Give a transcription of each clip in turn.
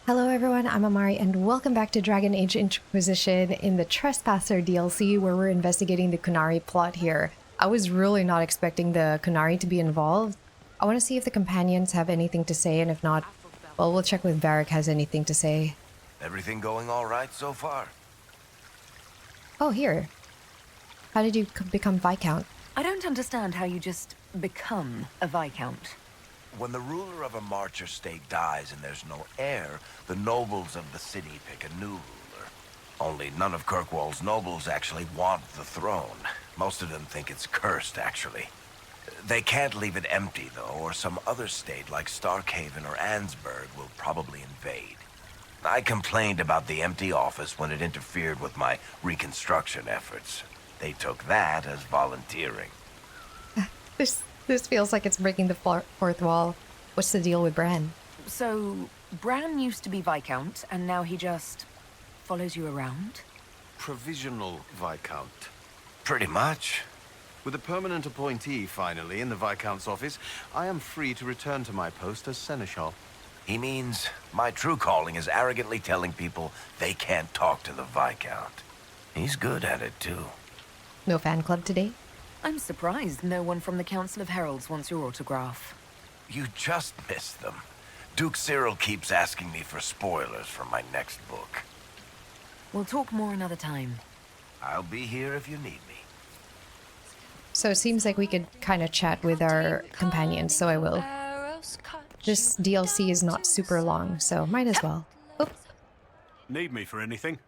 Hello everyone, I'm Amari and welcome back to Dragon Age Inquisition in the Trespasser DLC where we're investigating the Qunari plot here. I was really not expecting the Qunari to be involved. I want to see if the companions have anything to say, and if not, well, we'll check with Varric has anything to say. Everything going all right so far? Oh, here. How did you become Viscount? I don't understand how you just become a Viscount. When the ruler of a marcher state dies and there's no heir, the nobles of the city pick a new ruler. Only none of Kirkwall's nobles actually want the throne. Most of them think it's cursed, actually. They can't leave it empty, though, or some other state like Starkhaven or Ansburg will probably invade. I complained about the empty office when it interfered with my reconstruction efforts. They took that as volunteering. This feels like it's breaking the fourth wall. What's the deal with Bran? So, Bran used to be Viscount, and now he just follows you around? Provisional Viscount. Pretty much. With a permanent appointee, finally, in the Viscount's office, I am free to return to my post as Seneschal. He means my true calling is arrogantly telling people they can't talk to the Viscount. He's good at it, too. No fan club today? I'm surprised no one from the Council of Heralds wants your autograph. You just missed them. Duke Cyril keeps asking me for spoilers for my next book. We'll talk more another time. I'll be here if you need me. So it seems like we could kind of chat with our companions, so I will. This DLC is not super long, so might as well. Oop. Need me for anything?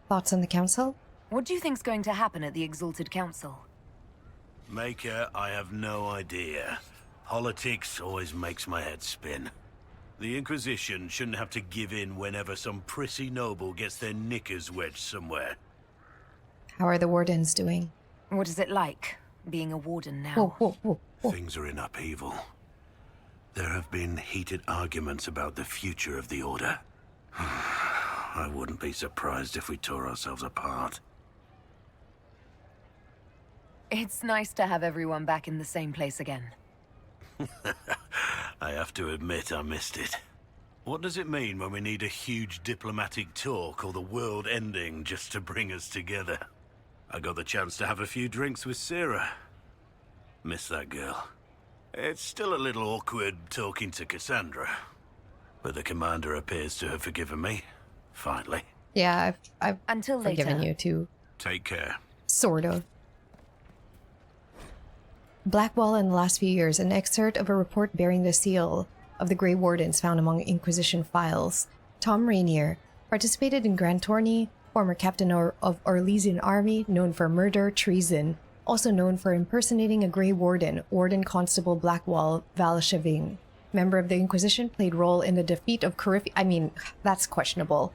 Thoughts on the council? What do you think's going to happen at the Exalted Council? Maker, I have no idea. Politics always makes my head spin. The Inquisition shouldn't have to give in whenever some prissy noble gets their knickers wedged somewhere. How are the wardens doing? What is it like, being a warden now? Whoa, whoa, whoa, whoa. Things are in upheaval. There have been heated arguments about the future of the Order. I wouldn't be surprised if we tore ourselves apart. It's nice to have everyone back in the same place again. I have to admit I missed it. What does it mean when we need a huge diplomatic talk or the world ending just to bring us together? I got the chance to have a few drinks with Sarah. Miss that girl. It's still a little awkward talking to Cassandra, but the commander appears to have forgiven me. Finally. Yeah, I've Until forgiven later. you too. Take care. Sort of. Blackwall in the last few years, an excerpt of a report bearing the seal of the Grey Wardens found among Inquisition files. Tom Rainier participated in Grand Tourney, former captain of Orlesian army, known for murder, treason, also known for impersonating a Grey Warden, Warden Constable Blackwall Valasheving. Member of the Inquisition, played role in the defeat of I mean, that's questionable.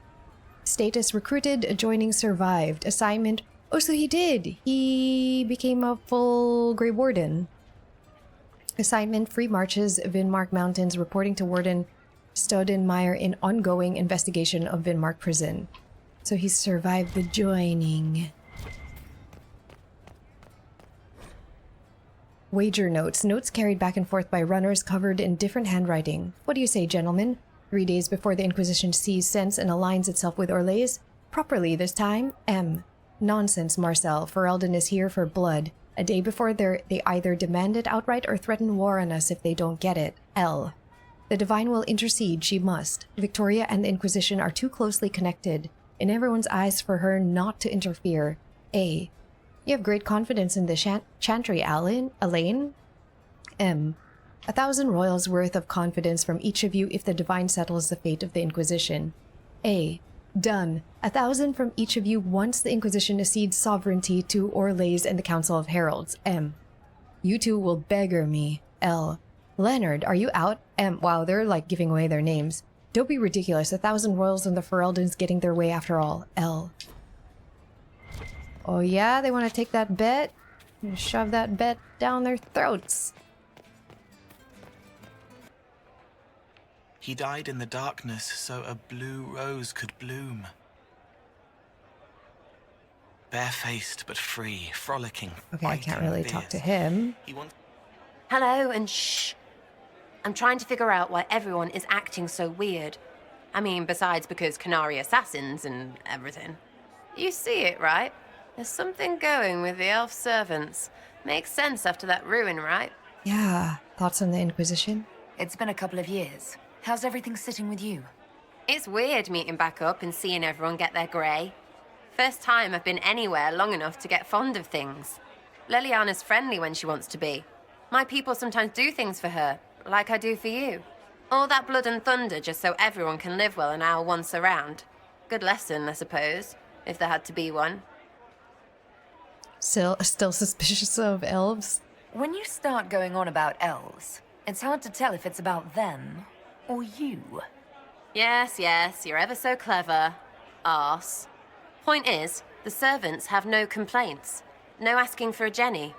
Status recruited, adjoining survived. Assignment, oh, so he did. He became a full Grey Warden. Assignment, free marches, Vinmark Mountains, reporting to Warden Stodenmeyer in ongoing investigation of Vinmark Prison. So he survived the joining. Wager notes. Notes carried back and forth by runners covered in different handwriting. What do you say, gentlemen? 3 days before the Inquisition sees sense and aligns itself with Orlais? Properly this time? M. Nonsense, Marcel. Ferelden is here for blood. A day before they either demand it outright or threaten war on us if they don't get it. L. The Divine will intercede, she must. Victoria and the Inquisition are too closely connected, in everyone's eyes for her not to interfere. A. You have great confidence in the Chantry, Elaine? M. 1,000 royals worth of confidence from each of you if the Divine settles the fate of the Inquisition. A. Done. 1,000 from each of you once the Inquisition accedes sovereignty to Orlais and the Council of Heralds. M. You two will beggar me. L. Leonard, are you out? M. Wow, they're like giving away their names. Don't be ridiculous. 1,000 royals and the Fereldans getting their way after all. L. Oh yeah, they want to take that bet? Shove that bet down their throats. He died in the darkness so a blue rose could bloom. Barefaced but free, frolicking. Okay, I can't fighting really talk fears. to him. He wants Hello, and shh. I'm trying to figure out why everyone is acting so weird. I mean, besides because Qunari assassins and everything. You see it, right? There's something going with the elf servants. Makes sense after that ruin, right? Yeah. Thoughts on the Inquisition? It's been a couple of years. How's everything sitting with you? It's weird meeting back up and seeing everyone get their grey. First time I've been anywhere long enough to get fond of things. Leliana's friendly when she wants to be. My people sometimes do things for her, like I do for you. All that blood and thunder just so everyone can live well an hour once around. Good lesson, I suppose, if there had to be one. Still suspicious of elves? When you start going on about elves, it's hard to tell if it's about them or you. Yes, you're ever so clever. Arse. Point is, the servants have no complaints. No asking for a Jenny.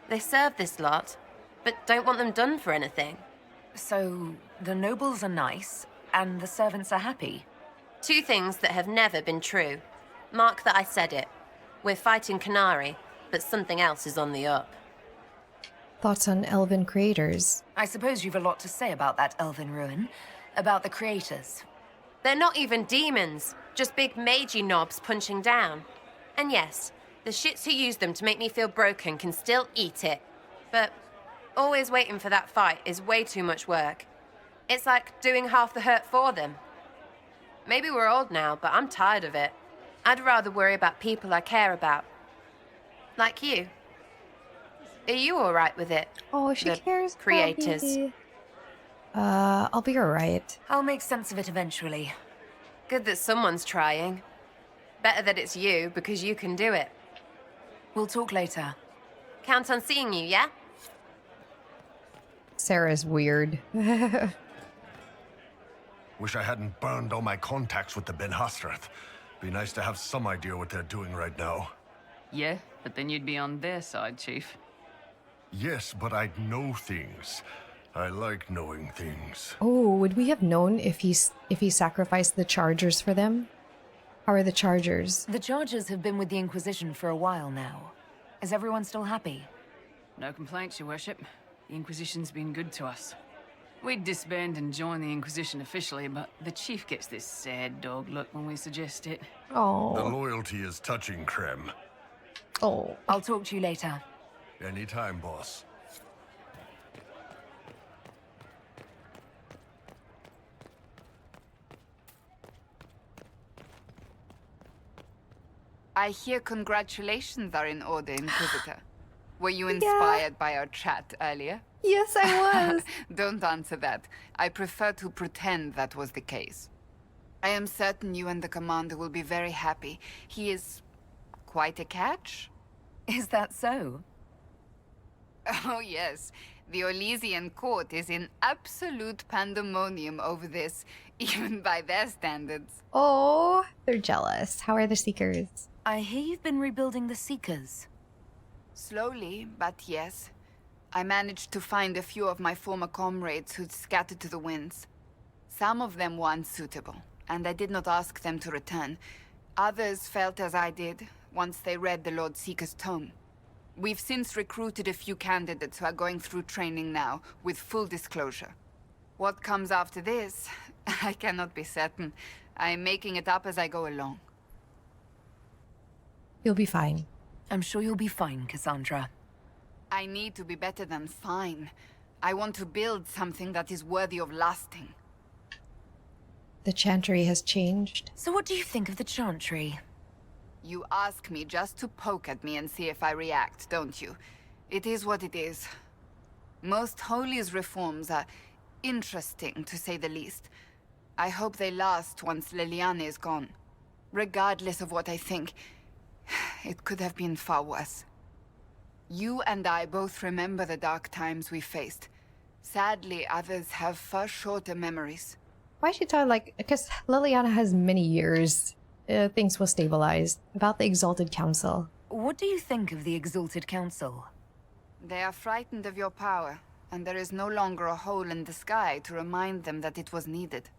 They serve this lot, but don't want them done for anything. So, the nobles are nice, and the servants are happy? Two things that have never been true. Mark that I said it. We're fighting Qunari, but something else is on the up. Thoughts on elven creators? I suppose you've a lot to say about that elven ruin. About the creators. They're not even demons, just big magey knobs punching down. And yes, the shits who use them to make me feel broken can still eat it. But always waiting for that fight is way too much work. It's like doing half the hurt for them. Maybe we're old now, but I'm tired of it. I'd rather worry about people I care about. Like you. Are you alright with it? Oh, she The cares. creators. Bobby. I'll be alright. I'll make sense of it eventually. Good that someone's trying. Better that it's you, because you can do it. We'll talk later. Count on seeing you, yeah? Sarah's weird. Wish I hadn't burned all my contacts with the Ben Hastrath. Be nice to have some idea what they're doing right now. Yeah, but then you'd be on their side, Chief. Yes, but I'd know things. I like knowing things. Oh, would we have known if he sacrificed the Chargers for them? How are the Chargers? The Chargers have been with the Inquisition for a while now. Is everyone still happy? No complaints, Your Worship. The Inquisition's been good to us. We'd disband and join the Inquisition officially, but the Chief gets this sad dog look when we suggest it. The Oh. loyalty is touching, Krem. Oh. I'll talk to you later. Anytime, boss. I hear congratulations are in order, Inquisitor. Were you inspired by our chat earlier? Yes, I was. Don't answer that. I prefer to pretend that was the case. I am certain you and the commander will be very happy. He is quite a catch. Is that so? Oh yes, the Orlesian court is in absolute pandemonium over this, even by their standards. Oh, they're jealous. How are the Seekers? I hear you've been rebuilding the Seekers. Slowly, but yes. I managed to find a few of my former comrades who'd scattered to the winds. Some of them were unsuitable, and I did not ask them to return. Others felt as I did, once they read the Lord Seeker's tome. We've since recruited a few candidates who are going through training now, with full disclosure. What comes after this, I cannot be certain. I'm making it up as I go along. You'll be fine. I'm sure you'll be fine, Cassandra. I need to be better than fine. I want to build something that is worthy of lasting. The chantry has changed. So what do you think of the Chantry? You ask me just to poke at me and see if I react, don't you? It is what it is. Most Holy's reforms are interesting, to say the least. I hope they last once Leliana is gone. Regardless of what I think, it could have been far worse. You and I both remember the dark times we faced. Sadly, others have far shorter memories. Why is she talking like... Because Liliana has many years. Things will stabilize. About the Exalted Council. What do you think of the Exalted Council? They are frightened of your power, and there is no longer a hole in the sky to remind them that it was needed.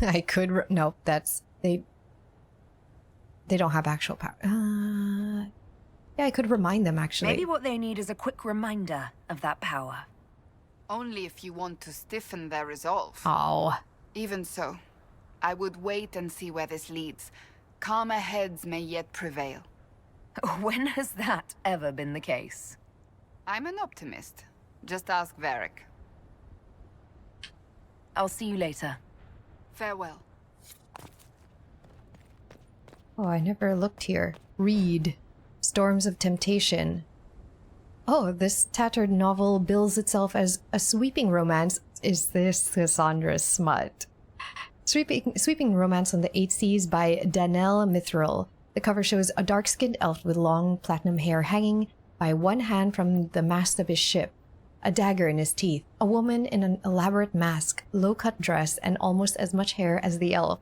I could... No, that's... They don't have actual power. Yeah, I could remind them, actually. Maybe what they need is a quick reminder of that power. Only if you want to stiffen their resolve. Oh. Even so, I would wait and see where this leads. Calmer heads may yet prevail. When has that ever been the case? I'm an optimist. Just ask Varric. I'll see you later. Farewell. Oh, I never looked here. Read. Storms of Temptation. Oh, this tattered novel bills itself as a sweeping romance. Is this Cassandra's smut? Sweeping romance on the Eight Seas by Danelle Mithril. The cover shows a dark-skinned elf with long platinum hair hanging by one hand from the mast of his ship, a dagger in his teeth, a woman in an elaborate mask, low-cut dress, and almost as much hair as the elf,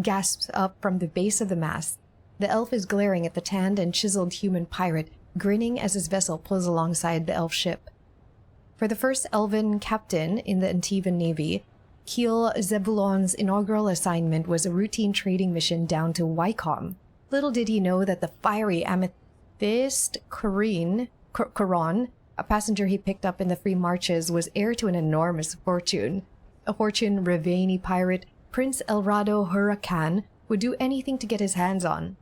gasps up from the base of the mast. The elf is glaring at the tanned and chiseled human pirate, grinning as his vessel pulls alongside the elf ship. For the first elven captain in the Antivan Navy, Keel Zebulon's inaugural assignment was a routine trading mission down to Wycombe. Little did he know that the fiery amethyst Coron, a passenger he picked up in the free marches, was heir to an enormous fortune. A fortune Ravani pirate Prince Elrado Huracan would do anything to get his hands on.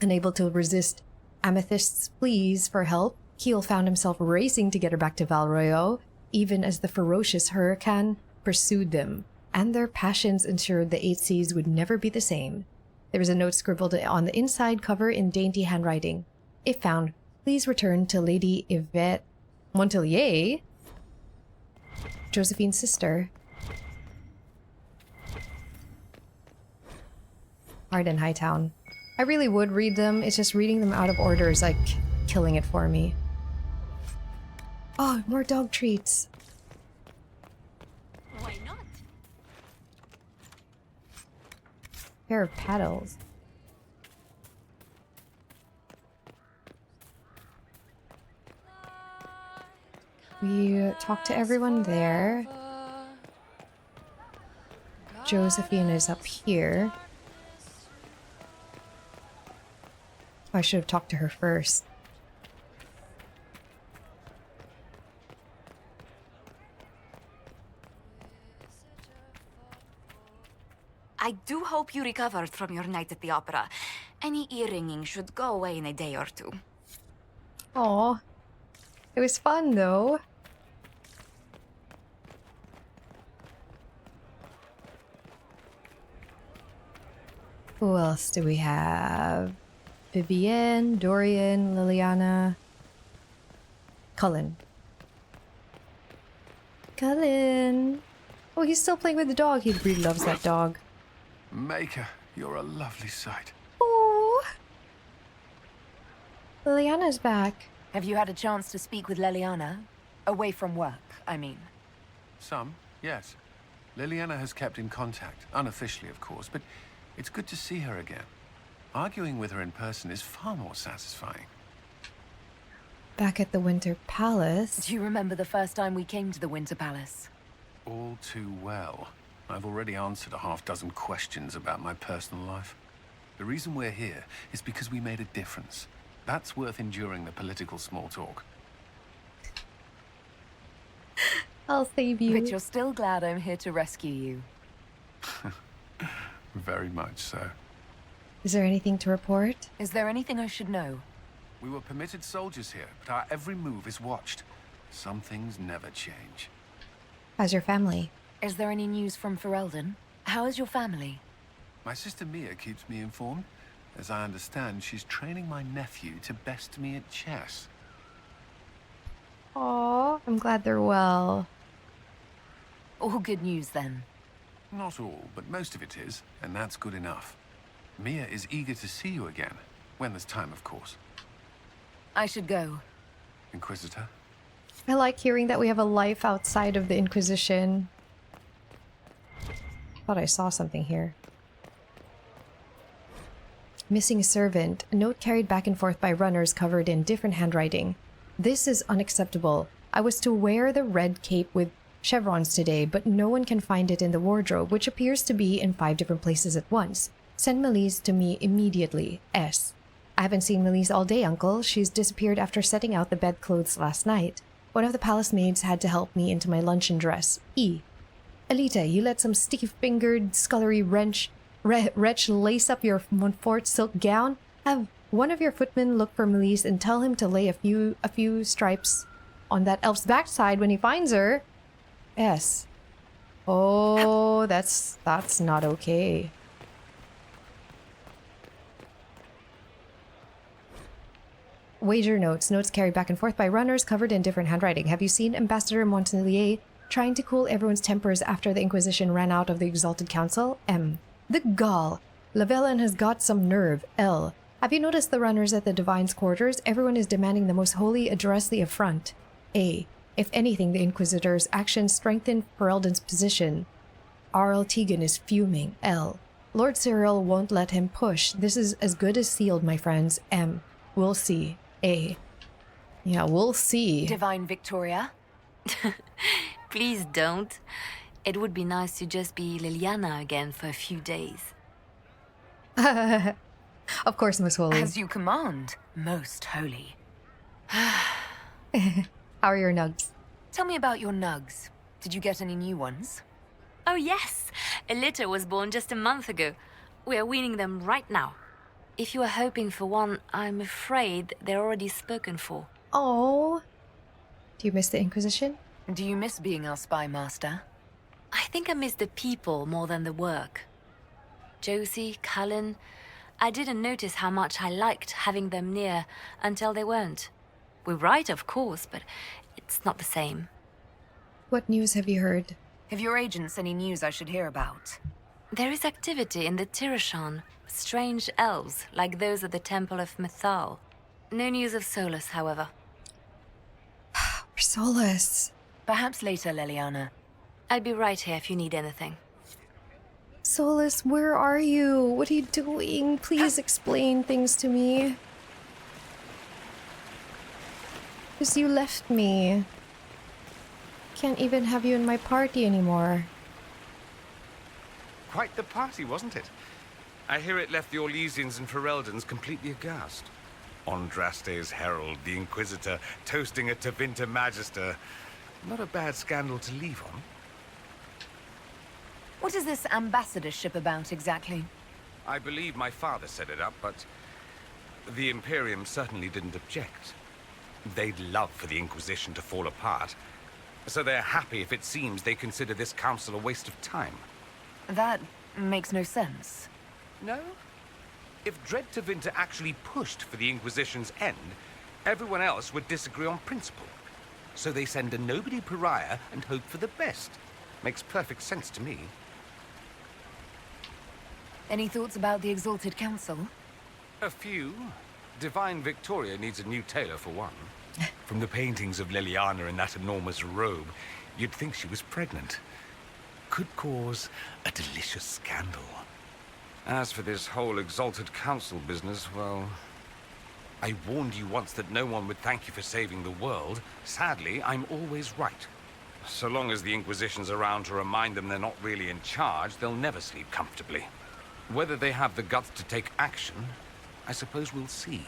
Unable to resist Amethyst's pleas for help, Keel found himself racing to get her back to Val Royeaux, even as the ferocious Huracan pursued them, and their passions ensured the Eight Seas would never be the same. There was a note scribbled on the inside cover in dainty handwriting. If found, please return to Lady Yvette Montelier, Josephine's sister. Arden Hightown. I really would read them, it's just reading them out of order is like killing it for me. Oh, more dog treats. Why not? Pair of paddles. We talked to everyone there. Josephine is up here. I should have talked to her first. I do hope you recovered from your night at the opera. Any ear-ringing should go away in a day or two. Aw. It was fun, though. Who else do we have? Vivienne, Dorian, Liliana, Cullen. Cullen! Oh, he's still playing with the dog. He really loves that dog. Maker, you're a lovely sight. Oh! Liliana's back. Have you had a chance to speak with Leliana? Away from work, I mean. Some, yes. Liliana has kept in contact, unofficially of course, but it's good to see her again. Arguing with her in person is far more satisfying. Back at the Winter Palace. Do you remember the first time we came to the Winter Palace? All too well. I've already answered a half-dozen questions about my personal life. The reason we're here is because we made a difference. That's worth enduring the political small talk. I'll save you. But you're still glad I'm here to rescue you. Very much so. Is there anything to report? Is there anything I should know? We were permitted soldiers here, but our every move is watched. Some things never change. How's your family? Is there any news from Ferelden? How is your family? My sister Mia keeps me informed. As I understand, she's training my nephew to best me at chess. Aw, I'm glad they're well. All good news, then. Not all, but most of it is, and that's good enough. Mia is eager to see you again, when there's time, of course. I should go. Inquisitor? I like hearing that we have a life outside of the Inquisition. Thought I saw something here. Missing servant. A note carried back and forth by runners covered in different handwriting. This is unacceptable. I was to wear the red cape with chevrons today, but no one can find it in the wardrobe, which appears to be in 5 different places at once. Send Melise to me immediately. S. I haven't seen Melise all day, Uncle. She's disappeared after setting out the bedclothes last night. One of the palace maids had to help me into my luncheon dress. E. Alita, you let some sticky-fingered, scullery wretch lace up your Montfort silk gown? Have one of your footmen look for Melise and tell him to lay a few stripes on that elf's backside when he finds her. S. Oh, that's not okay. Wager notes. Notes carried back and forth by runners covered in different handwriting. Have you seen Ambassador Montelier trying to cool everyone's tempers after the Inquisition ran out of the Exalted Council? M. The gall. Lavellan has got some nerve. L. Have you noticed the runners at the Divine's quarters? Everyone is demanding the most holy address the affront. A. If anything, the Inquisitor's actions strengthen Ferelden's position. R.L. Tegan is fuming. L. Lord Cyril won't let him push. This is as good as sealed, my friends. M. We'll see. A. Yeah, we'll see. Divine Victoria? Please don't. It would be nice to just be Liliana again for a few days. Of course, Miss Holy. As you command, most holy. How are your nugs? Tell me about your nugs. Did you get any new ones? Oh yes, a litter was born just a month ago. We are weaning them right now. If you are hoping for one, I'm afraid they're already spoken for. Oh. Do you miss the Inquisition? Do you miss being our spy master? I think I miss the people more than the work. Josie, Cullen, I didn't notice how much I liked having them near until they weren't. We write, of course, but it's not the same. What news have you heard? Have your agents any news I should hear about? There is activity in the Tirashan. Strange elves, like those at the Temple of Mythal. No news of Solus, however. Solus. Perhaps later, Leliana. I'll be right here if you need anything. Solus, where are you? What are you doing? Please explain things to me. Because you left me. Can't even have you in my party anymore. Quite the party, wasn't it? I hear it left the Orlesians and Fereldans completely aghast. Andraste's herald, the Inquisitor, toasting a Tevinter Magister. Not a bad scandal to leave on. What is this ambassadorship about, exactly? I believe my father set it up, but the Imperium certainly didn't object. They'd love for the Inquisition to fall apart, so they're happy if it seems they consider this council a waste of time. That makes no sense. No? If Dread Tevinter actually pushed for the Inquisition's end, everyone else would disagree on principle. So they send a nobody pariah and hope for the best. Makes perfect sense to me. Any thoughts about the Exalted Council? A few. Divine Victoria needs a new tailor for one. From the paintings of Liliana in that enormous robe, you'd think she was pregnant. Could cause a delicious scandal. As for this whole Exalted Council business, well... I warned you once that no one would thank you for saving the world. Sadly, I'm always right. So long as the Inquisition's around to remind them they're not really in charge, they'll never sleep comfortably. Whether they have the guts to take action, I suppose we'll see.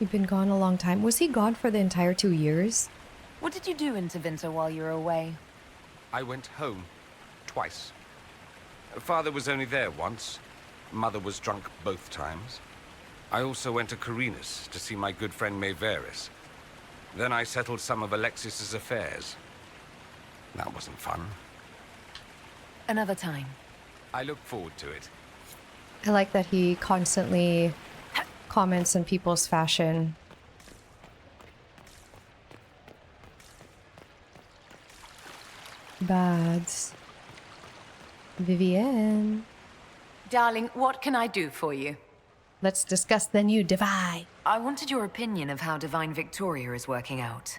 You've been gone a long time. Was he gone for the entire 2 years? What did you do in Tevinter while you were away? I went home. Twice. Father was only there once. Mother was drunk both times. I also went to Carinus to see my good friend Maeveris. Then I settled some of Alexis's affairs. That wasn't fun. Another time. I look forward to it. I like that he constantly comments on people's fashion. Bads. Vivienne. Darling, what can I do for you? Let's discuss the new Divine. I wanted your opinion of how Divine Victoria is working out.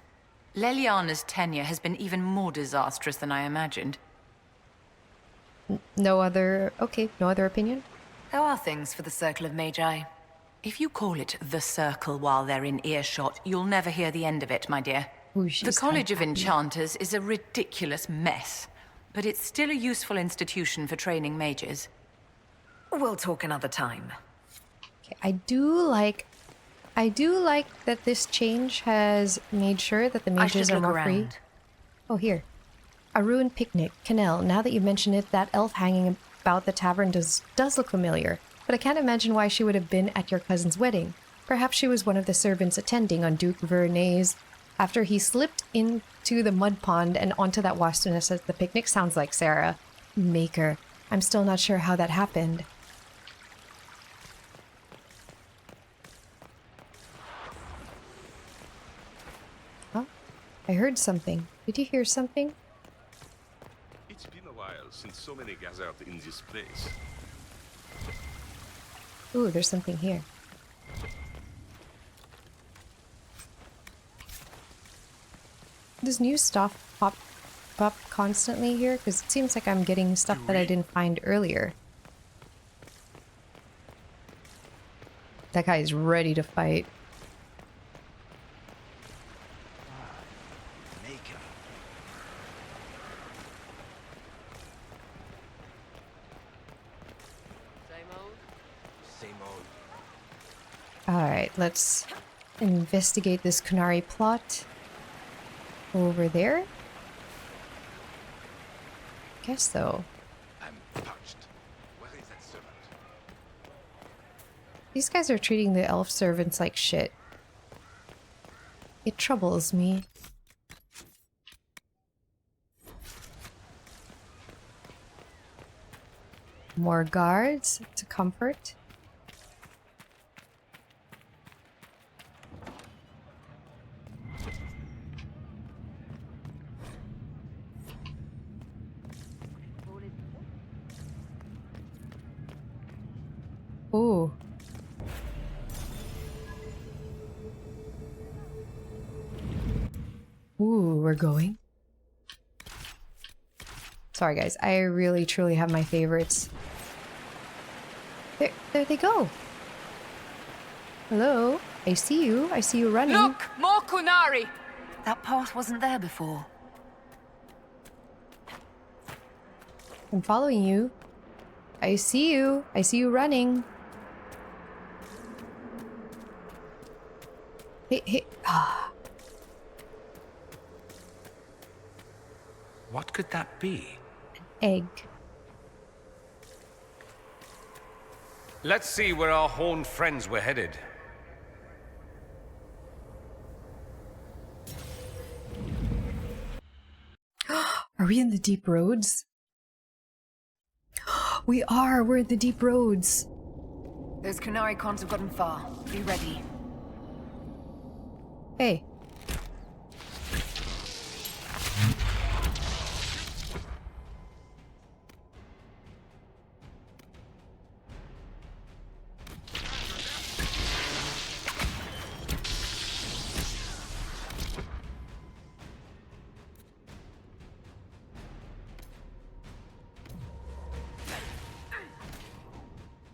Leliana's tenure has been even more disastrous than I imagined. No other opinion? How are things for the Circle of Magi? If you call it the Circle while they're in earshot, you'll never hear the end of it, my dear. Ooh, the College of Enchanters is a ridiculous mess, but it's still a useful institution for training mages. We'll talk another time. Okay, I do like I do like that this change has made sure that the mages are more free. Oh, here. A ruined picnic. Canal. Now that you mention it, that elf hanging about the tavern does look familiar. But I can't imagine why she would have been at your cousin's wedding. Perhaps she was one of the servants attending on Duke Vernay's after he slipped into the mud pond and onto that wasp nest at the picnic. Sounds like Sarah. Maker. I'm still not sure how that happened. Oh, I heard something. Did you hear something? It's been a while since so many gathered in this place. Ooh, there's something here. Does new stuff pop up constantly here? Because it seems like I'm getting stuff that I didn't find earlier. That guy is ready to fight. Alright, let's investigate this Qunari plot. Over there? Guess so. I'm touched. Where is that servant? These guys are treating the elf servants like shit. It troubles me. More guards to comfort. Ooh. Ooh, we're going. Sorry guys, I really truly have my favorites. There they go. Hello, I see you. I see you running. Look, more Qunari! That path wasn't there before. I'm following you. I see you. I see you running. Hey. Ah. What could that be? Egg. Let's see where our horned friends were headed. Are we in the deep roads? We are! We're in the deep roads! Those Qunari cons have gotten far. Be ready. Hey.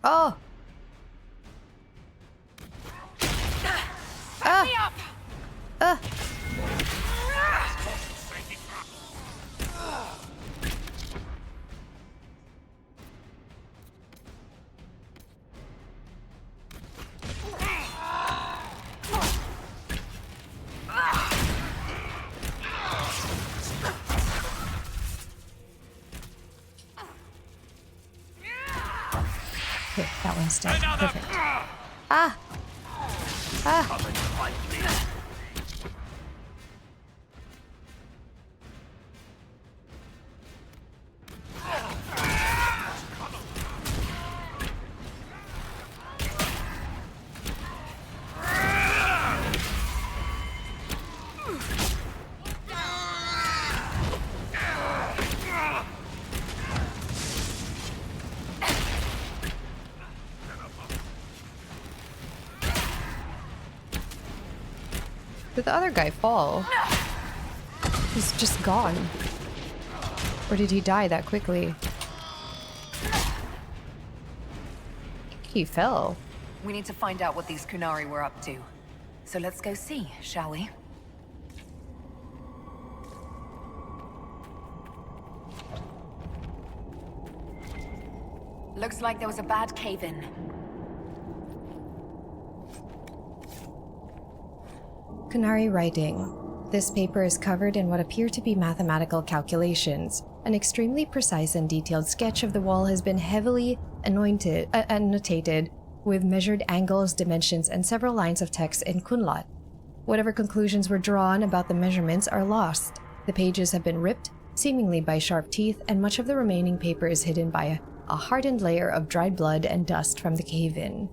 Oh! Me up! Okay, that one's dead. Perfect. Ah! Ah! Did the other guy fall? He's just gone. Or did he die that quickly? He fell. We need to find out what these Qunari were up to. So let's go see, shall we? Looks like there was a bad cave-in. Qunari writing. This paper is covered in what appear to be mathematical calculations. An extremely precise and detailed sketch of the wall has been heavily annotated with measured angles, dimensions, and several lines of text in Qunlat. Whatever conclusions were drawn about the measurements are lost. The pages have been ripped, seemingly by sharp teeth, and much of the remaining paper is hidden by a hardened layer of dried blood and dust from the cave-in.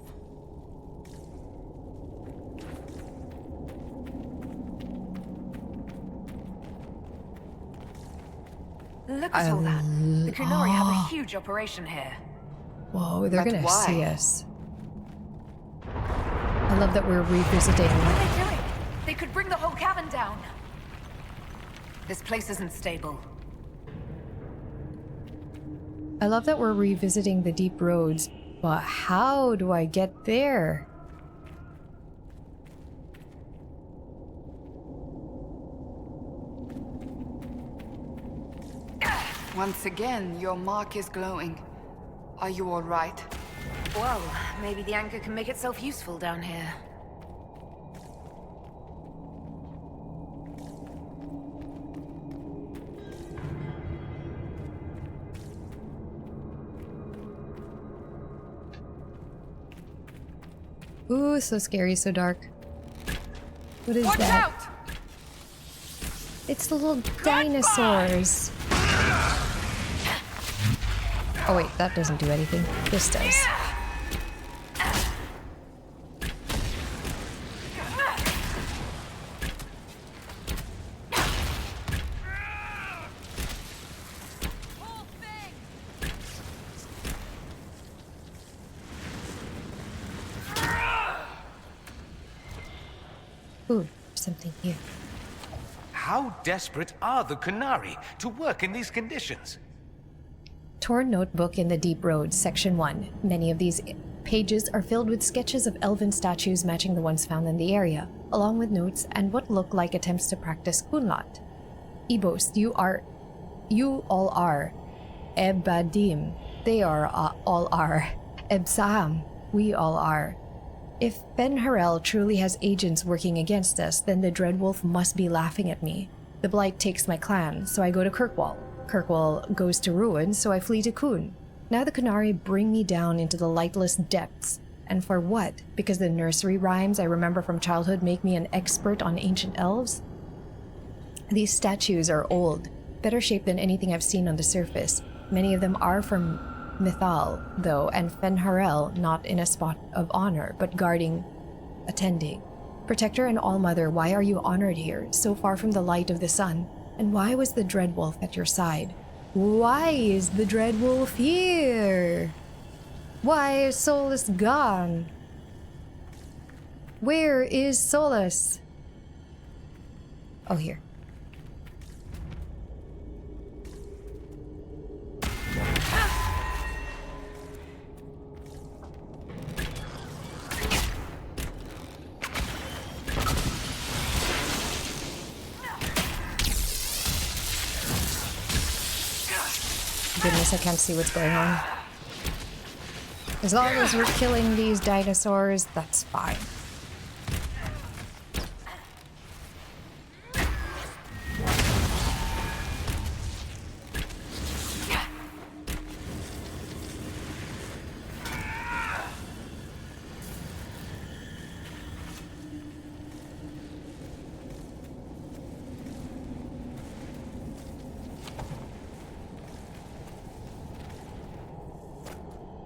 Look at all that. The Qunari have a huge operation here. Whoa, they're But gonna why? see us. I love that we're revisiting. What are they doing? They could bring the whole cavern down. This place isn't stable. I love that we're revisiting the deep roads, but how do I get there? Once again, your mark is glowing. Are you all right? Well, maybe the anchor can make itself useful down here. Ooh, so scary, so dark. What is Watch that? out! It's the little dinosaurs. Oh wait, that doesn't do anything. This does. Ooh, something here. How desperate are the Qunari to work in these conditions? Torn Notebook in the Deep Road, Section 1. Many of these pages are filled with sketches of elven statues matching the ones found in the area, along with notes and what look like attempts to practice Qunlat. Ibos, you all are. Ebadim, they are all are. Ebsaham, we all are. If Ben Harel truly has agents working against us, then the Dreadwolf must be laughing at me. The Blight takes my clan, so I go to Kirkwall. Kirkwall goes to ruin, so I flee to Qun. Now the Qunari bring me down into the lightless depths. And for what? Because the nursery rhymes I remember from childhood make me an expert on ancient elves? These statues are old, better shaped than anything I've seen on the surface. Many of them are from Mythal, though, and Fenharel not in a spot of honor, but guarding, attending. Protector and All-Mother, why are you honored here, so far from the light of the sun? And why was the Dreadwolf at your side? Why is the Dreadwolf here? Why is Solus gone? Where is Solus? Oh, here. Goodness, I can't see what's going on. As long as we're killing these dinosaurs, that's fine.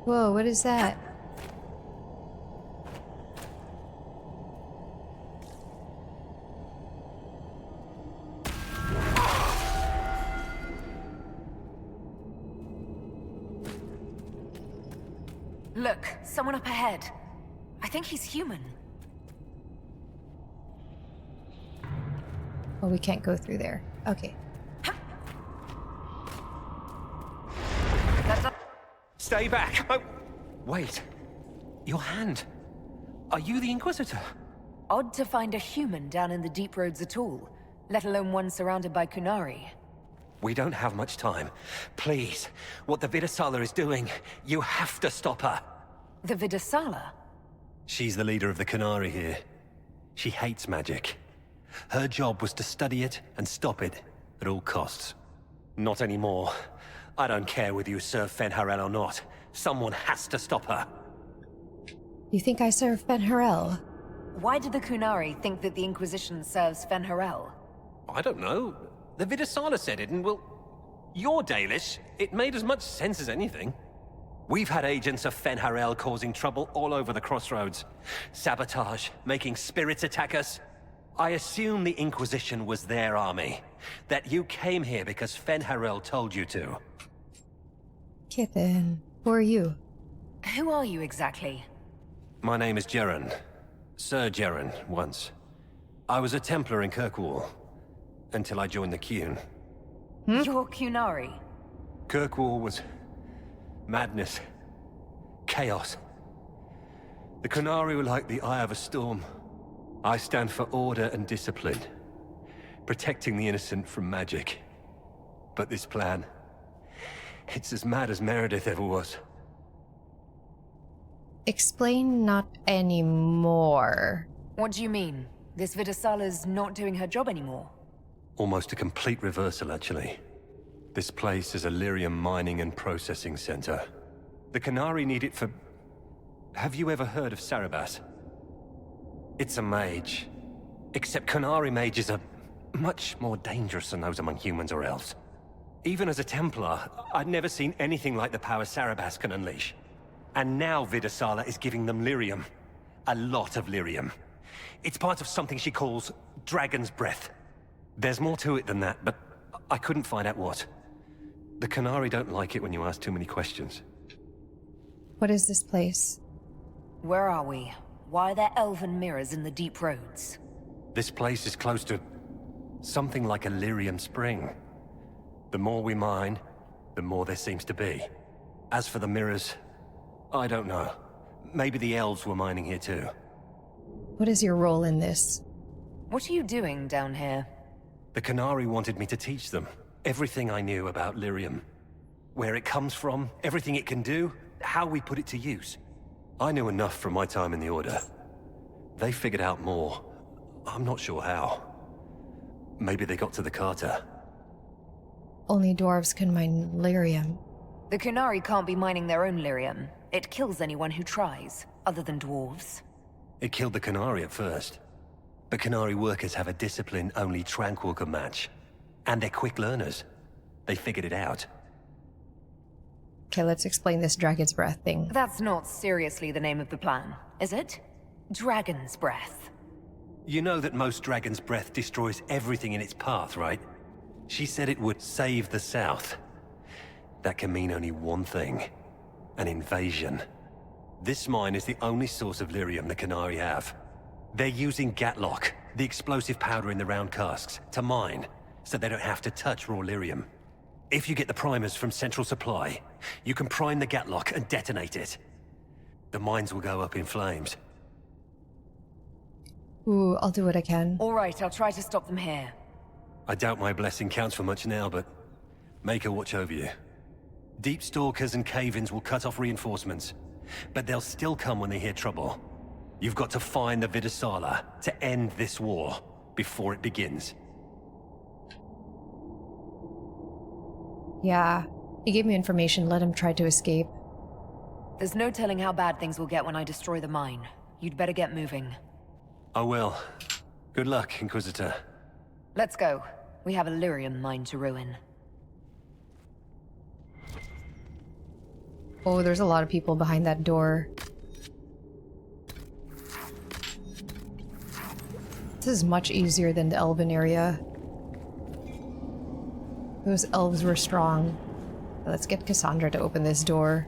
Whoa, what is that? Look, someone up ahead. I think he's human. Oh, we can't go through there. Okay. Stay back! Oh, wait. Your hand. Are you the Inquisitor? Odd to find a human down in the deep roads at all, let alone one surrounded by Qunari. We don't have much time. Please, what the Vidasala is doing, you have to stop her. The Vidasala? She's the leader of the Qunari here. She hates magic. Her job was to study it and stop it at all costs. Not anymore. I don't care whether you serve Fen'Harel or not. Someone has to stop her. You think I serve Fen'Harel? Why did the Qunari think that the Inquisition serves Fen'Harel? I don't know. The Vidasala said it, and well... You're Dalish. It made as much sense as anything. We've had agents of Fen'Harel causing trouble all over the crossroads. Sabotage, making spirits attack us. I assume the Inquisition was their army. That you came here because Fen'Harel told you to. Okay then. Who are you? Who are you exactly? My name is Jeren. Sir Jeren, once. I was a Templar in Kirkwall. Until I joined the Qun. You're Qunari. Kirkwall was... madness. Chaos. The Qunari were like the eye of a storm. I stand for order and discipline. Protecting the innocent from magic. But this plan... it's as mad as Meredith ever was. Explain not anymore. What do you mean? This Vidasala's not doing her job anymore? Almost a complete reversal, actually. This place is a lyrium mining and processing center. The Qunari need it for... Have you ever heard of Sarabas? It's a mage. Except Qunari mages are much more dangerous than those among humans or elves. Even as a Templar, I'd never seen anything like the power Sarabas can unleash. And now Vidasala is giving them lyrium. A lot of lyrium. It's part of something she calls Dragon's Breath. There's more to it than that, but I couldn't find out what. The Qunari don't like it when you ask too many questions. What is this place? Where are we? Why are there elven mirrors in the deep roads? This place is close to... something like a lyrium spring. The more we mine, the more there seems to be. As for the mirrors, I don't know. Maybe the elves were mining here too. What is your role in this? What are you doing down here? The Qunari wanted me to teach them everything I knew about lyrium. Where it comes from, everything it can do, how we put it to use. I knew enough from my time in the Order. They figured out more. I'm not sure how. Maybe they got to the Carter. Only dwarves can mine lyrium. The Qunari can't be mining their own lyrium. It kills anyone who tries, other than dwarves. It killed the Qunari at first. But Qunari workers have a discipline only Tranquil can match. And they're quick learners. They figured it out. Okay, let's explain this Dragon's Breath thing. That's not seriously the name of the plan, is it? Dragon's Breath. You know that most Dragon's Breath destroys everything in its path, right? She said it would save the South. That can mean only one thing. An invasion. This mine is the only source of lyrium the Qunari have. They're using Gatlock, the explosive powder in the round casks, to mine, so they don't have to touch raw lyrium. If you get the primers from Central Supply, you can prime the Gatlock and detonate it. The mines will go up in flames. Ooh, I'll do what I can. All right, I'll try to stop them here. I doubt my blessing counts for much now, but make her watch over you. Deep Stalkers and Cave-ins will cut off reinforcements, but they'll still come when they hear trouble. You've got to find the Vidasala to end this war before it begins. Yeah, he gave me information, let him try to escape. There's no telling how bad things will get when I destroy the mine. You'd better get moving. I will. Good luck, Inquisitor. Let's go. We have a lyrium mine to ruin. Oh, there's a lot of people behind that door. This is much easier than the Elven area. Those elves were strong. Let's get Cassandra to open this door.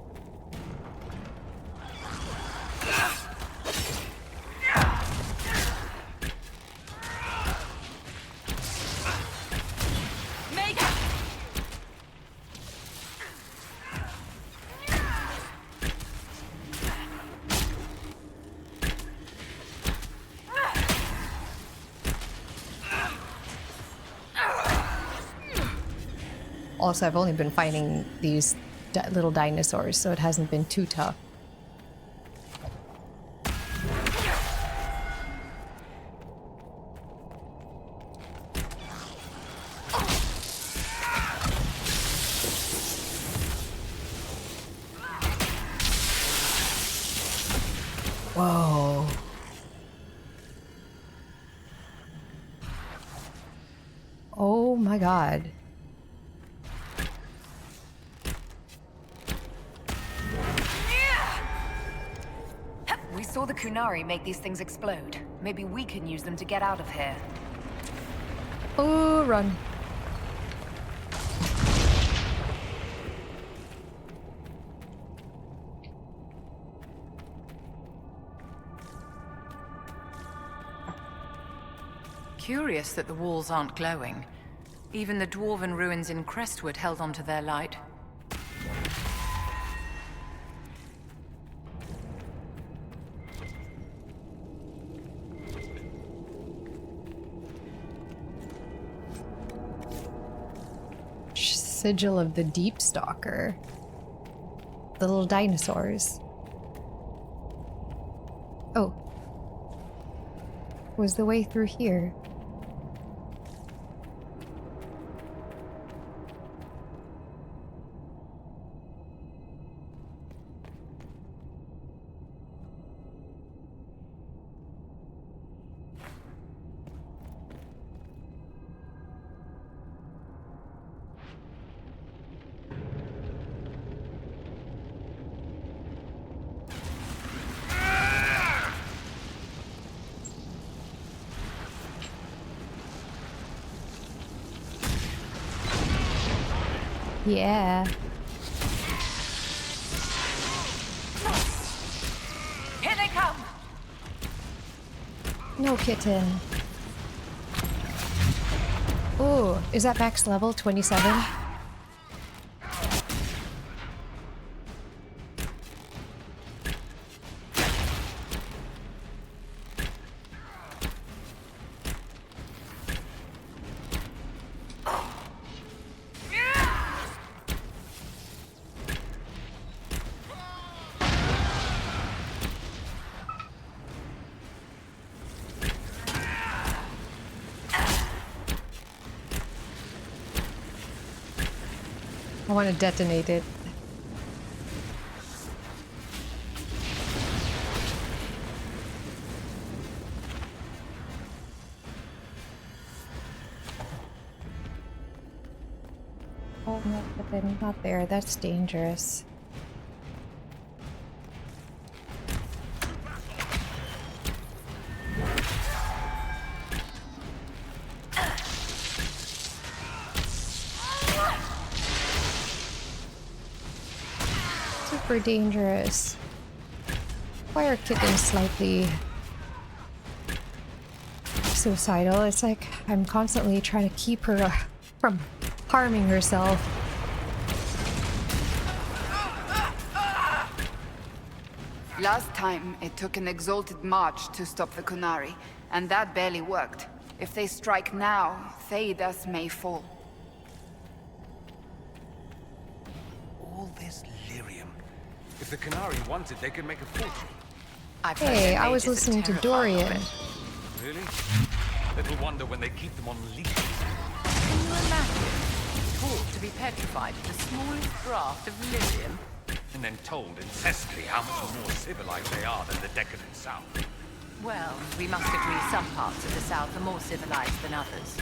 Also, I've only been fighting these little dinosaurs, so it hasn't been too tough. Whoa. Oh my god. We saw the Qunari make these things explode. Maybe we can use them to get out of here. Oh, run. Curious that the walls aren't glowing. Even the dwarven ruins in Crestwood held onto their light. Sigil of the Deep Stalker. The little dinosaurs. Oh. Was the way through here? Yeah. Here they come! No kitten. Oh, is that max level 27? I want to detonate it. Oh no, but then not there. That's dangerous. Super dangerous. Why are kittens slightly suicidal? It's like I'm constantly trying to keep her from harming herself. Last time, it took an exalted march to stop the Qunari, and that barely worked. If they strike now, Thedas may fall. All this lyrium. If the Qunari wanted, they could make a fortune. Hey, I was listening to Dorian. Really? Little wonder when they keep them on leashes. Can you imagine? Taught to be petrified of the smallest draft of lyrium? And then told incessantly how much more civilized they are than the decadent South. Well, we must agree some parts of the South are more civilized than others.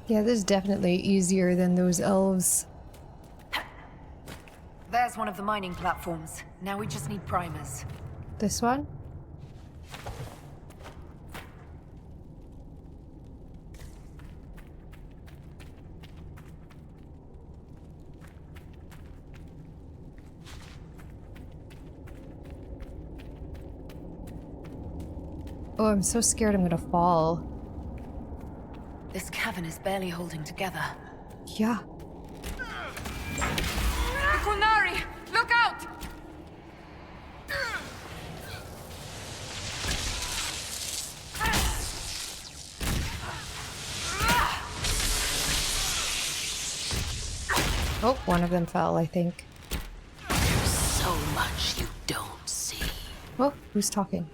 Yeah, this is definitely easier than those elves. There's one of the mining platforms. Now we just need primers. This one? Oh, I'm so scared I'm gonna fall. This cavern is barely holding together. Yeah. The Qunari! Look out! Oh, one of them fell, I think. There's so much you don't see. Oh, who's talking?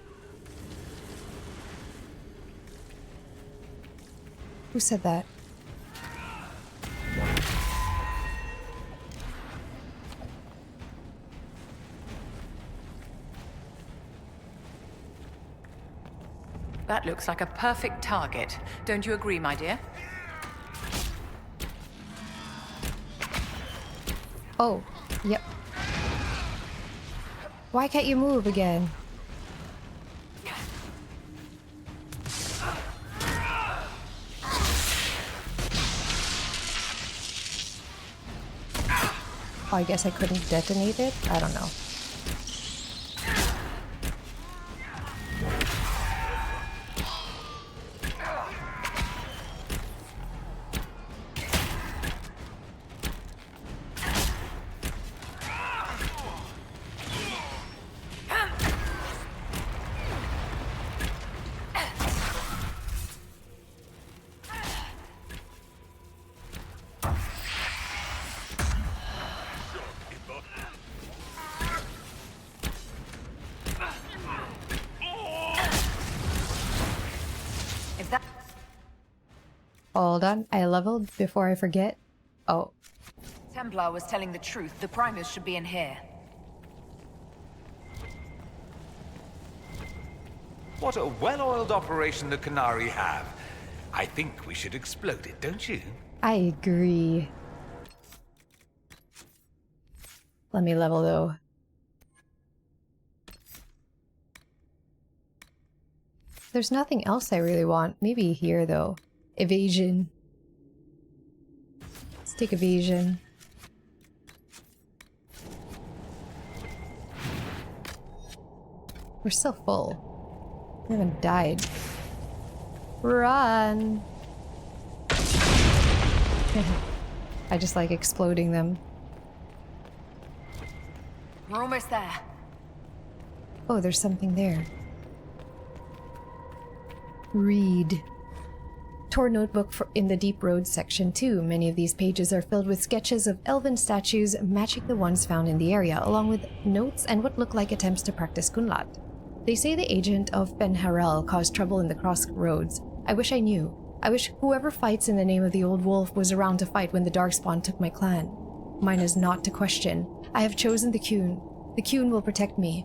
Who said that? That looks like a perfect target. Don't you agree, my dear? Oh, yep. Why can't you move again? Oh, I guess I couldn't detonate it? I don't know. Hold on, I leveled before I forget. Oh. Templar was telling the truth. The primers should be in here. What a well-oiled operation the Qunari have. I think we should explode it, don't you? I agree. Let me level though. There's nothing else I really want. Maybe here though. Evasion. Let's take evasion. We're still full. We haven't died. Run! I just like exploding them. We're almost there. Oh, there's something there. Read. Tour notebook in the Deep Road section 2. Many of these pages are filled with sketches of elven statues matching the ones found in the area, along with notes and what look like attempts to practice Kunlat. They say the agent of Ben Harel caused trouble in the crossroads. I wish I knew. I wish whoever fights in the name of the old wolf was around to fight when the Darkspawn took my clan. Mine is not to question. I have chosen the Qun. The Qun will protect me.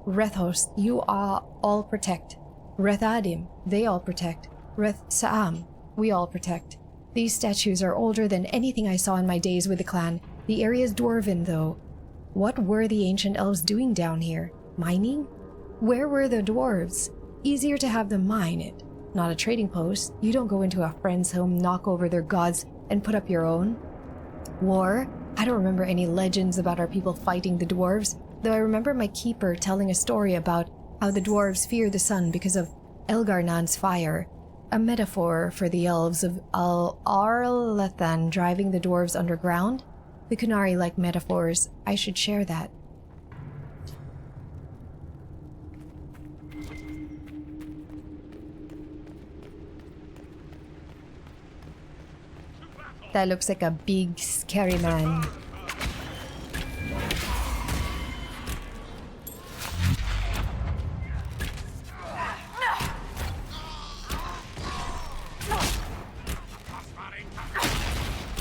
Rethos, you all protect. Rethadim, they all protect. Reth Saam, we all protect. These statues are older than anything I saw in my days with the clan. The area is dwarven, though. What were the ancient elves doing down here? Mining? Where were the dwarves? Easier to have them mine it. Not a trading post. You don't go into a friend's home, knock over their gods, and put up your own. War? I don't remember any legends about our people fighting the dwarves, though I remember my keeper telling a story about how the dwarves fear the sun because of Elgarnan's fire. A metaphor for the elves of Arlethan driving the dwarves underground? The Qunari like metaphors. I should share that. That looks like a big, scary man.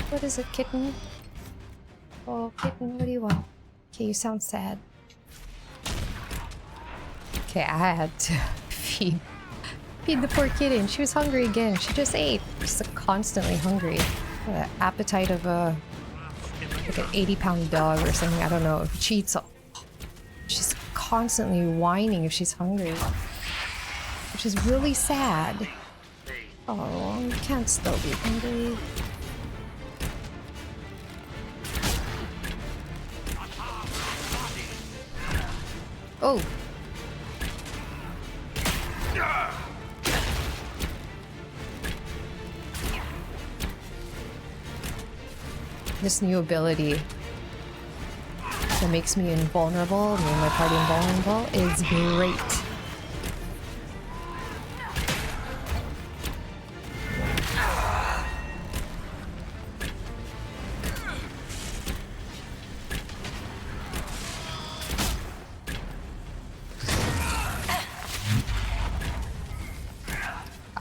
What is it, kitten? Oh, kitten, what do you want? Okay, you sound sad. Okay, I had to feed the poor kitten. She was hungry again. She just ate. She's constantly hungry. The appetite of a like an 80-pound dog or something. I don't know. If she eats, she's constantly whining if she's hungry, which is really sad. Oh, you can't still be hungry. Oh. This new ability that makes me invulnerable, me and my party invulnerable, is great.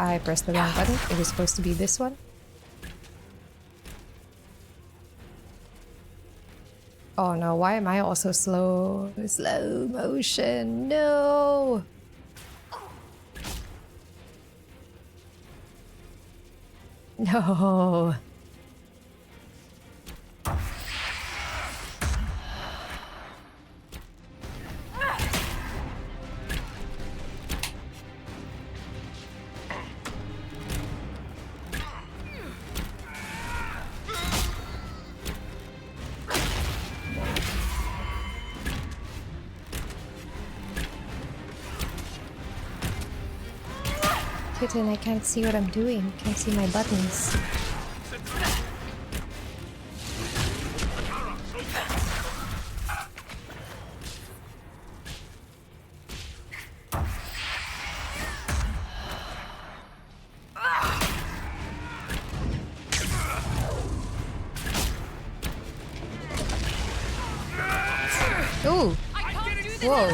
I pressed the wrong button. It was supposed to be this one. Oh no, why am I also slow? Slow motion, no! No. Kitten, I can't see what I'm doing. Can't see my buttons. Ooh! Whoa!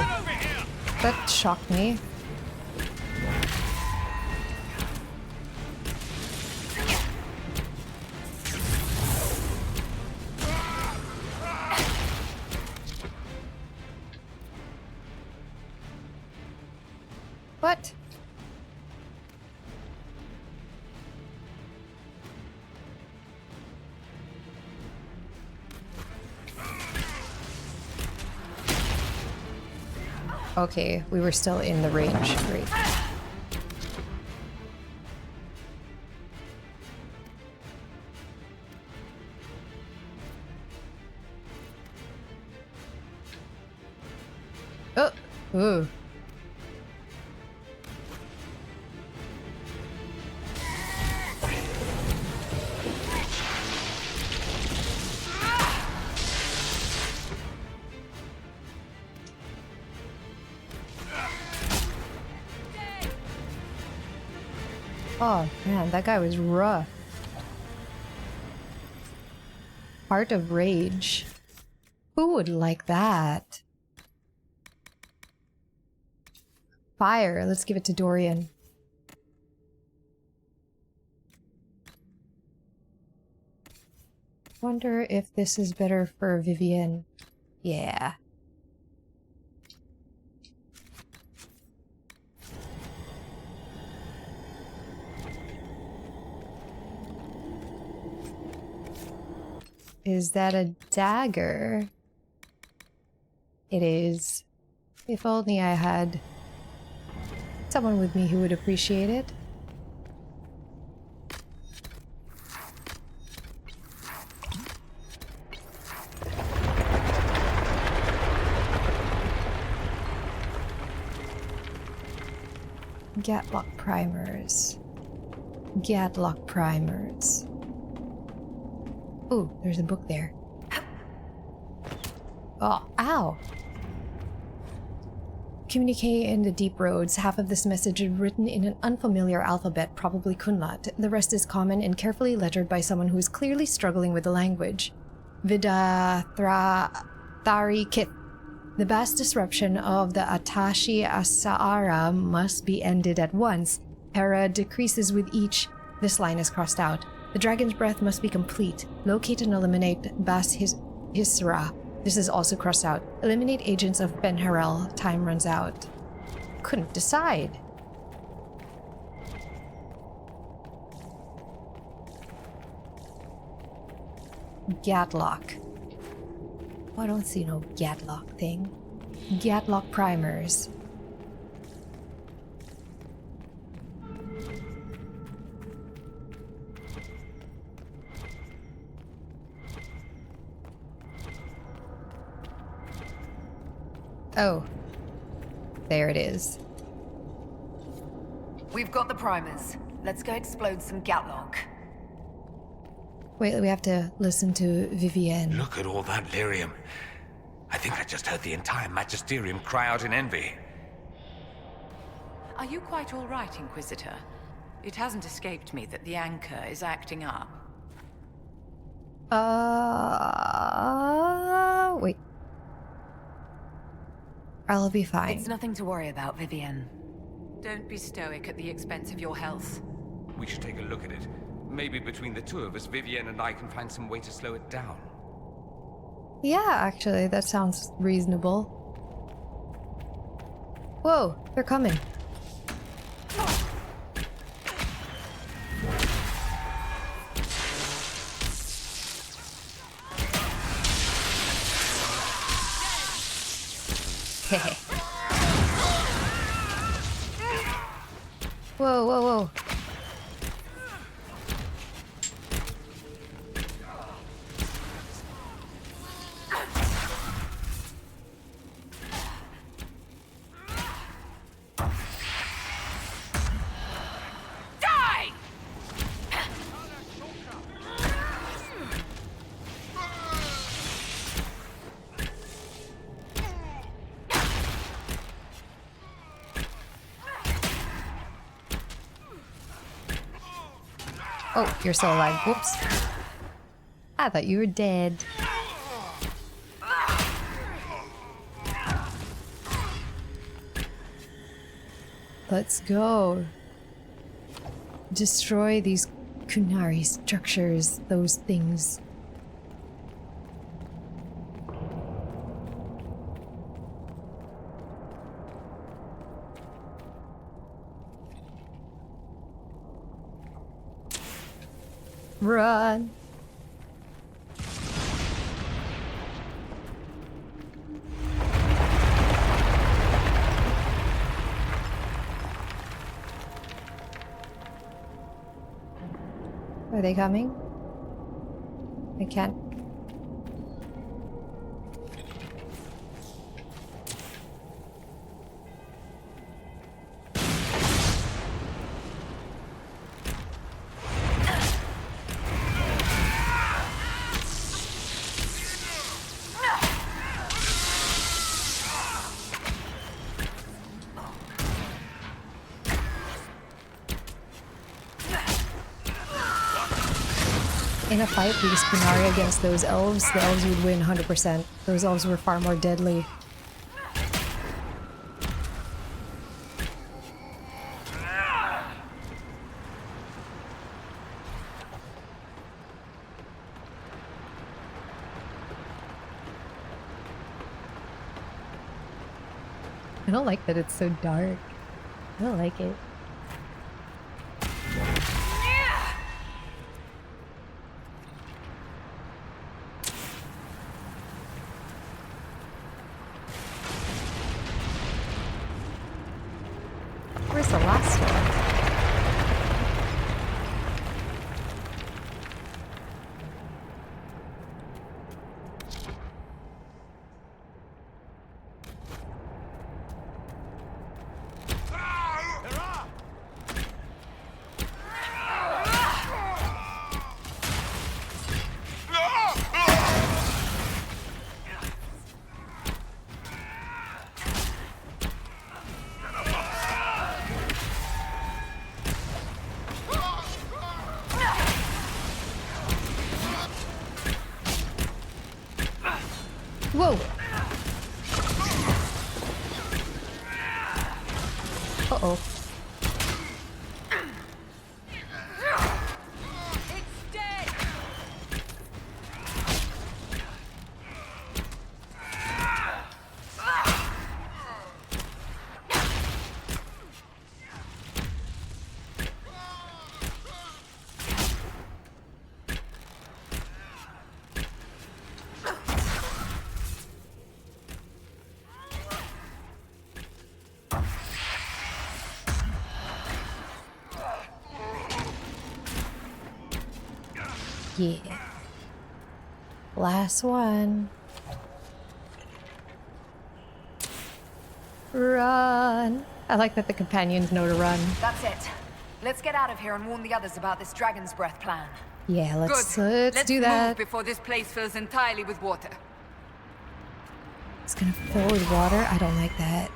That shocked me. What? Okay, we were still in the range. Great. Oh! Ooh. Oh man, that guy was rough. Heart of Rage. Who would like that? Fire. Let's give it to Dorian. Wonder if this is better for Vivienne. Yeah. Is that a dagger? It is. If only I had someone with me who would appreciate it. Gatlock primers. Gatlock primers. Ooh, there's a book there. Oh, ow! Communique in the deep roads. Half of this message is written in an unfamiliar alphabet, probably Kunlat. The rest is common and carefully lettered by someone who is clearly struggling with the language. Vida Thari Kit. The vast disruption of the Atashi Asaara must be ended at once. Hera decreases with each. This line is crossed out. The dragon's breath must be complete. Locate and eliminate Bas Hisra. This is also crossed out. Eliminate agents of Ben Harel. Time runs out. Couldn't decide. Gatlock. Oh, I don't see no Gatlock thing. Gatlock primers. Oh. There it is. We've got the primers. Let's go explode some Gatlock. Wait, we have to listen to Vivienne. Look at all that lyrium. I think I just heard the entire Magisterium cry out in envy. Are you quite all right, Inquisitor? It hasn't escaped me that the anchor is acting up. Wait. I'll be fine. It's nothing to worry about, Vivienne. Don't be stoic at the expense of your health. We should take a look at it. Maybe between the two of us, Vivienne and I can find some way to slow it down. Yeah, actually, that sounds reasonable. Whoa, they're coming. Whoa, whoa, whoa. Oh, you're still alive. Whoops. I thought you were dead. Let's go. Destroy these Qunari structures, those things. Run. Are they coming? I can't. In a fight, these Qunari against those elves, the elves would win 100%. Those elves were far more deadly. I don't like that it's so dark. I don't like it. Where's the last one? Whoa! Uh-oh. Yeah. Last one. Run. I like that the companions know to run. That's it. Let's get out of here and warn the others about this Dragon's Breath plan. Yeah, let's Let's do that. move before this place fills entirely with water. It's gonna fill with water? I don't like that.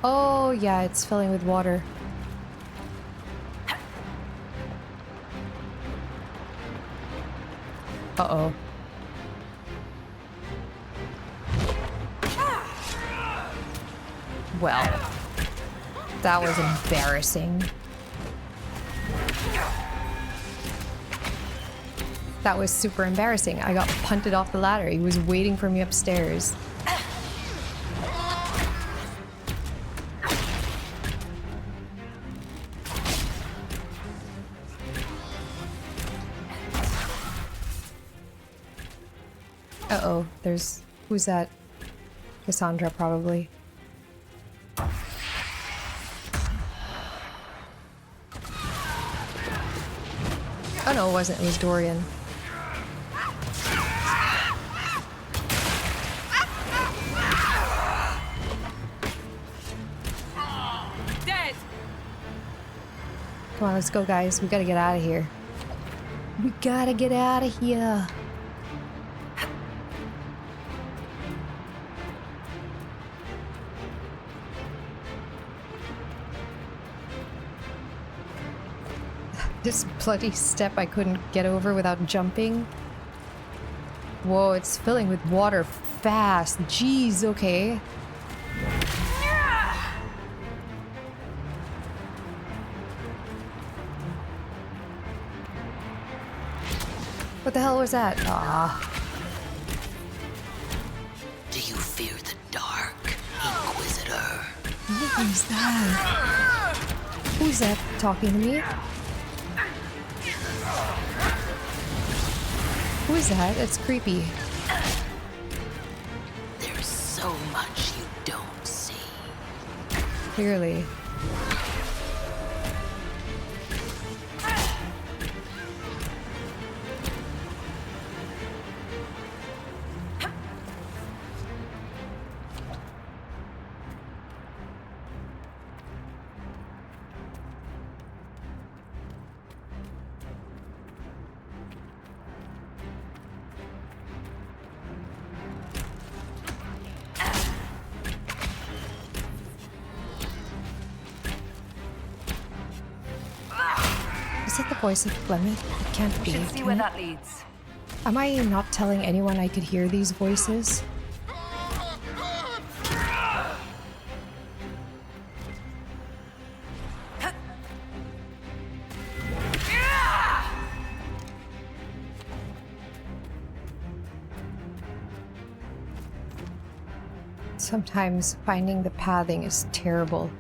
Oh, yeah, it's filling with water. Uh-oh. Well, that was embarrassing. That was super embarrassing. I got punted off the ladder. He was waiting for me upstairs. Uh-oh, there's... Who's that? Cassandra, probably. Oh no, it wasn't. It was Dorian. Dead! Come on, let's go, guys. We gotta get out of here. We gotta get out of here. This bloody step I couldn't get over without jumping. Whoa, it's filling with water fast. Jeez, okay. What the hell was that? Ah. Do you fear the dark, Inquisitor? What is that? Who's that talking to me? Who is that? That's creepy. There's so much you don't see. Clearly. Is it the voice of Plymouth? It can't be. We should see can where it? that leads. Am I not telling anyone I could hear these voices? Sometimes finding the pathing is terrible.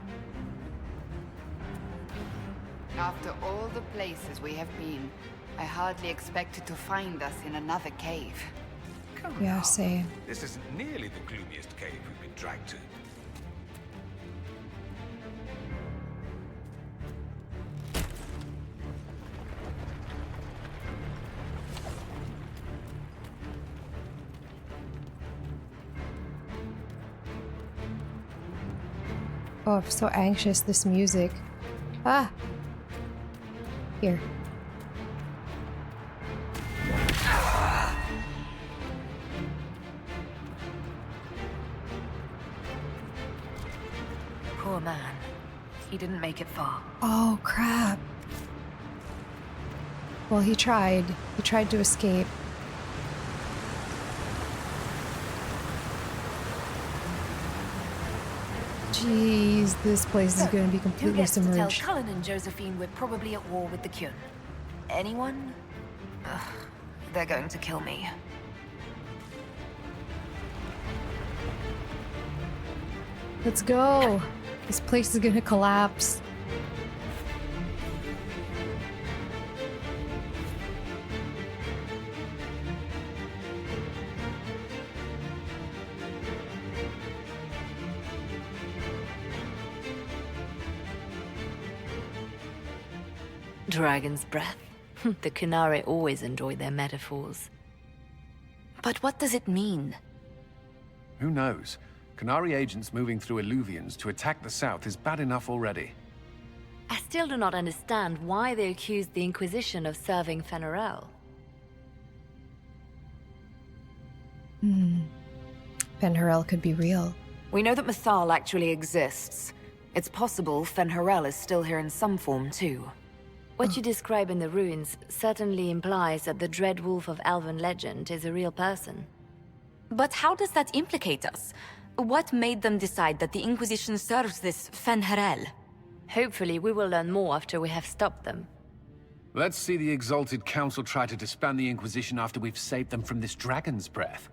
After all the places we have been, I hardly expected to find us in another cave. Yeah, same. This isn't nearly the gloomiest cave we've been dragged to. Oh, I'm so anxious, this music. Ah! Here. Poor man. He didn't make it far. Oh, crap. Well, he tried. He tried to escape. Jeez, this place is going to be Who completely gets to tell submerged. Cullen and Josephine we're probably at war with the Qun? Anyone? Ugh, they're going to kill me. Let's go. This place is going to collapse. Dragon's breath. The Qunari always enjoy their metaphors. But what does it mean? Who knows? Qunari agents moving through Illuvians to attack the south is bad enough already. I still do not understand why they accused the Inquisition of serving Fen'Arel. Fen'Arel could be real. We know that Mythal actually exists. It's possible Fen'Arel is still here in some form, too. What you describe in the ruins certainly implies that the Dread Wolf of Elven legend is a real person. But how does that implicate us? What made them decide that the Inquisition serves this Fen'Harel? Hopefully we will learn more after we have stopped them. Let's see the Exalted Council try to disband the Inquisition after we've saved them from this dragon's breath.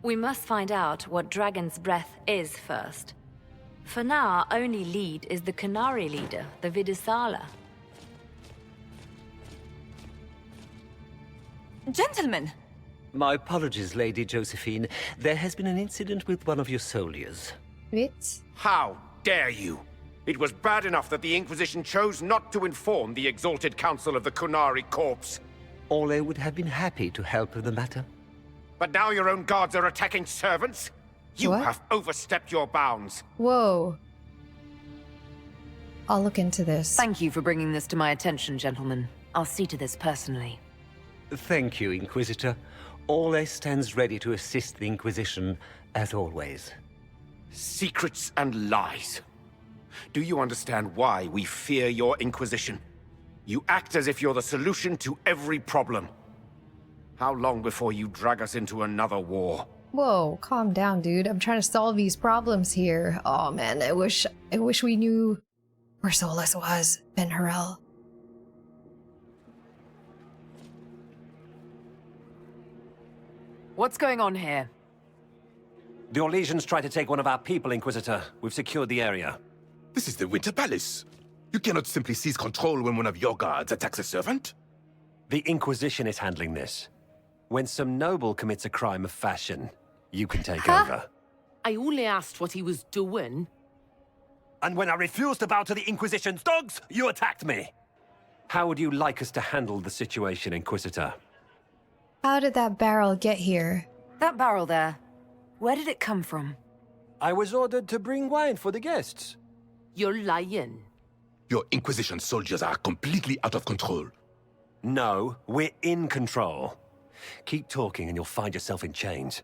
We must find out what Dragon's Breath is first. For now, our only lead is the Qunari leader, the Vidisala. Gentlemen! My apologies, Lady Josephine. There has been an incident with one of your soldiers. Wait. How dare you? It was bad enough that the Inquisition chose not to inform the Exalted Council of the Qunari corpse. Orle would have been happy to help with the matter. But now your own guards are attacking servants? You What? have overstepped your bounds. Whoa. I'll look into this. Thank you for bringing this to my attention, gentlemen. I'll see to this personally. Thank you, Inquisitor. Orle stands ready to assist the Inquisition, as always. Secrets and lies. Do you understand why we fear your Inquisition? You act as if you're the solution to every problem. How long before you drag us into another war? Whoa, calm down, dude. I'm trying to solve these problems here. Oh man, I wish we knew where Solas was, Fen'Harel. What's going on here? The Orlesians tried to take one of our people, Inquisitor. We've secured the area. This is the Winter Palace. You cannot simply seize control when one of your guards attacks a servant. The Inquisition is handling this. When some noble commits a crime of fashion, you can take over. I only asked what he was doing. And when I refused to bow to the Inquisition's dogs, you attacked me. How would you like us to handle the situation, Inquisitor? How did that barrel get here? That barrel there, where did it come from? I was ordered to bring wine for the guests. You're lying. Your Inquisition soldiers are completely out of control. No, we're in control. Keep talking and you'll find yourself in chains.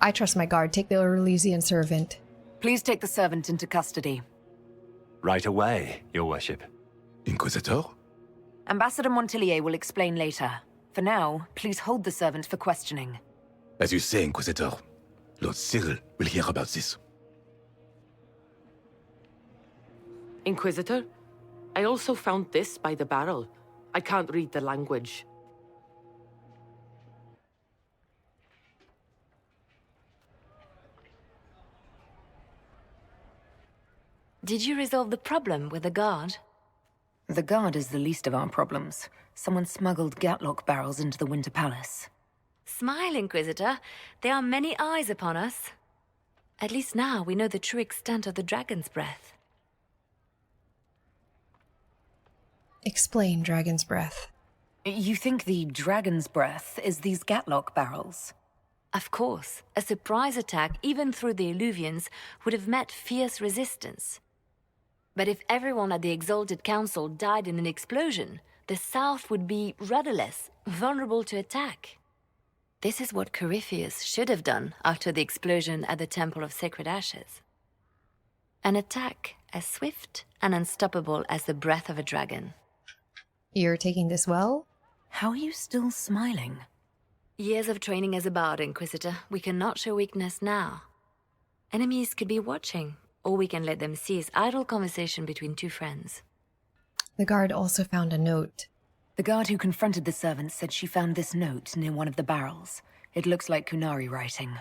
I trust my guard. Take the Orlesian servant. Please take the servant into custody. Right away, Your Worship. Inquisitor? Ambassador Montillier will explain later. For now, please hold the servant for questioning. As you say, Inquisitor. Lord Cyril will hear about this. Inquisitor, I also found this by the barrel. I can't read the language. Did you resolve the problem with the guard? The guard is the least of our problems. Someone smuggled Gatlock barrels into the Winter Palace. Smile, Inquisitor. There are many eyes upon us. At least now we know the true extent of the Dragon's Breath. Explain Dragon's Breath. You think the Dragon's Breath is these Gatlock barrels? Of course. A surprise attack, even through the Illuvians, would have met fierce resistance. But if everyone at the Exalted Council died in an explosion, the South would be rudderless, vulnerable to attack. This is what Corypheus should have done after the explosion at the Temple of Sacred Ashes. An attack as swift and unstoppable as the breath of a dragon. You're taking this well? How are you still smiling? Years of training as a bard, Inquisitor. We cannot show weakness now. Enemies could be watching, or we can let them see as idle conversation between two friends. The guard also found a note. The guard who confronted the servant said she found this note near one of the barrels. It looks like Qunari writing.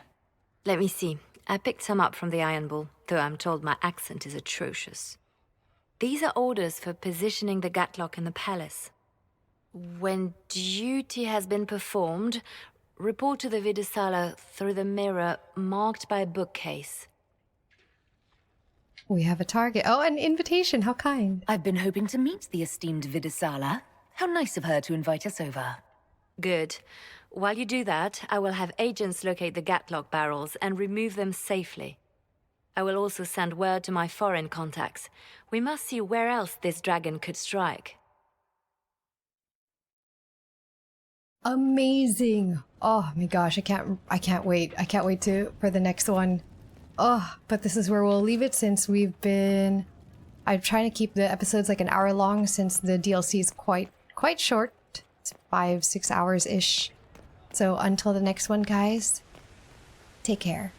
Let me see. I picked some up from the Iron Bull, though I'm told my accent is atrocious. These are orders for positioning the Gatlock in the palace. When duty has been performed, report to the Vidisala through the mirror marked by a bookcase. We have a target. Oh, an invitation. How kind. I've been hoping to meet the esteemed Vidisala. How nice of her to invite us over. Good. While you do that, I will have agents locate the Gatlock barrels and remove them safely. I will also send word to my foreign contacts. We must see where else this dragon could strike. Amazing. Oh my gosh, I can't wait. I can't wait for the next one. Oh, but this is where we'll leave it since I'm trying to keep the episodes like an hour long since the DLC is quite quite short. It's 5-6 hours-ish. So until the next one, guys, take care.